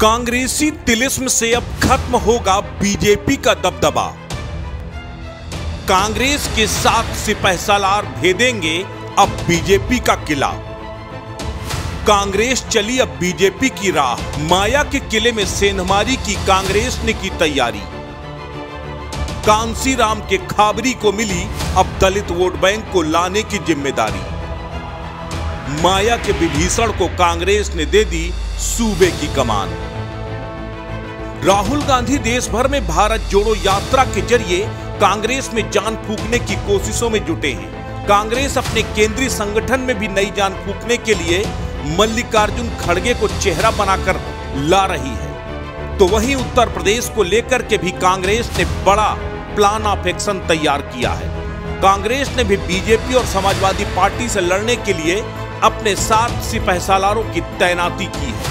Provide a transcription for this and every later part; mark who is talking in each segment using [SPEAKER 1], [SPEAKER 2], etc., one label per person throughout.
[SPEAKER 1] कांग्रेसी तिलिस्म से अब खत्म होगा बीजेपी का दबदबा। कांग्रेस के 7 सिपहसालार भेदेंगे अब बीजेपी का किला। कांग्रेस चली अब बीजेपी की राह। माया के किले में सेंधमारी की कांग्रेस ने की तैयारी। कांसीराम के खाबरी को मिली अब दलित वोट बैंक को लाने की जिम्मेदारी। माया के विभीषण को कांग्रेस ने दे दी सूबे की कमान। राहुल गांधी देश भर में भारत जोड़ो यात्रा के जरिए कांग्रेस में जान फूंकने की कोशिशों में जुटे हैं। कांग्रेस अपने केंद्रीय संगठन में भी नई जान फूंकने के लिए मल्लिकार्जुन खड़गे को चेहरा बनाकर ला रही है। तो वहीं उत्तर प्रदेश को लेकर के भी कांग्रेस ने बड़ा प्लान ऑफ एक्शन तैयार किया है। कांग्रेस ने भी बीजेपी और समाजवादी पार्टी से लड़ने के लिए अपने 7 सिपहसालारों की तैनाती की है।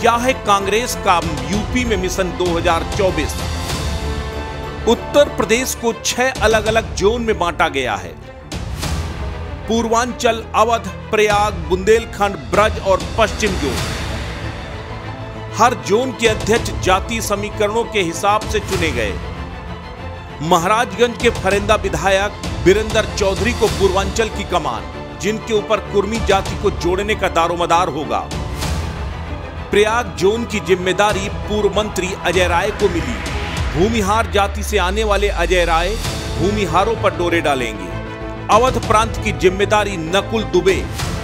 [SPEAKER 1] क्या है कांग्रेस का यूपी में मिशन 2024? उत्तर प्रदेश को 6 अलग अलग जोन में बांटा गया है। पूर्वांचल, अवध, प्रयाग, बुंदेलखंड, ब्रज और पश्चिम जोन। हर जोन के अध्यक्ष जाति समीकरणों के हिसाब से चुने गए। महाराजगंज के फरेंदा विधायक वीरेंद्र चौधरी को पूर्वांचल की कमान, जिनके ऊपर कुर्मी जाति को जोड़ने का दारोमदार होगा। प्रयाग जोन की जिम्मेदारी पूर्व मंत्री अजय राय को मिली। भूमिहार जाति से आने वाले अजय राय भूमिहारों पर डोरे डालेंगे। अवध प्रांत की जिम्मेदारी नकुल दुबे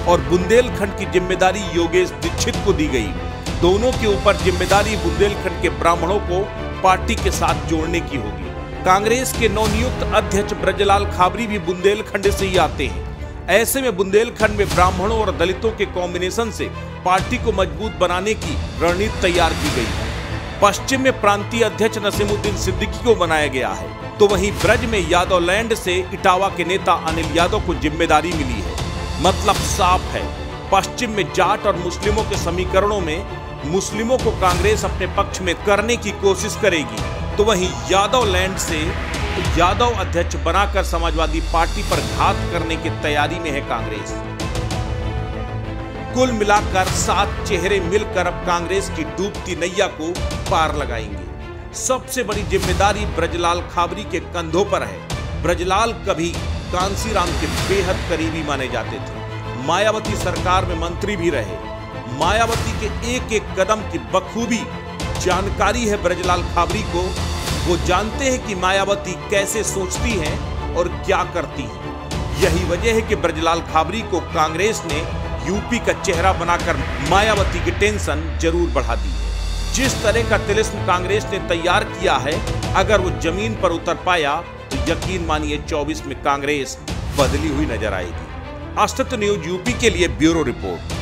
[SPEAKER 1] और बुंदेलखंड की जिम्मेदारी योगेश दीक्षित को दी गई। दोनों के ऊपर जिम्मेदारी बुंदेलखंड के ब्राह्मणों को पार्टी के साथ जोड़ने की होगी। कांग्रेस के नवनियुक्त अध्यक्ष ब्रजलाल खाबरी भी बुंदेलखंड से ही आते हैं। ऐसे में बुंदेलखंड में ब्राह्मणों और दलितों के कॉम्बिनेशन से पार्टी को मजबूत बनाने की रणनीति तैयार की गई है। पश्चिम में प्रांतीय अध्यक्ष नसीमुद्दीन सिद्दीकी को बनाया गया है, तो वहीं ब्रज में यादव लैंड से इटावा के नेता अनिल यादव को जिम्मेदारी मिली है। मतलब साफ है, पश्चिम में जाट और मुस्लिमों के समीकरणों में मुस्लिमों को कांग्रेस अपने पक्ष में करने की कोशिश करेगी, तो वहीं यादव लैंड से यादव अध्यक्ष बनाकर समाजवादी पार्टी पर घात करने की तैयारी में है कांग्रेस। कुल मिलाकर 7 चेहरे मिलकर अब कांग्रेस की डूबती नैया को पार लगाएंगे। सबसे बड़ी जिम्मेदारी ब्रजलाल खाबरी के कंधों पर है। ब्रजलाल कभी कांसीराम के बेहद करीबी माने जाते थे। मायावती सरकार में मंत्री भी रहे। मायावती के एक एक कदम की बखूबी जानकारी है ब्रजलाल खाबरी को। वो जानते हैं कि मायावती कैसे सोचती हैं और क्या करती हैं। यही वजह है कि ब्रजलाल खाबरी को कांग्रेस ने यूपी का चेहरा बनाकर मायावती की टेंशन जरूर बढ़ा दी है। जिस तरह का तिलिस्म कांग्रेस ने तैयार किया है, अगर वो जमीन पर उतर पाया तो यकीन मानिए 24 में कांग्रेस बदली हुई नजर आएगी। अस्तित्व न्यूज यूपी के लिए ब्यूरो रिपोर्ट।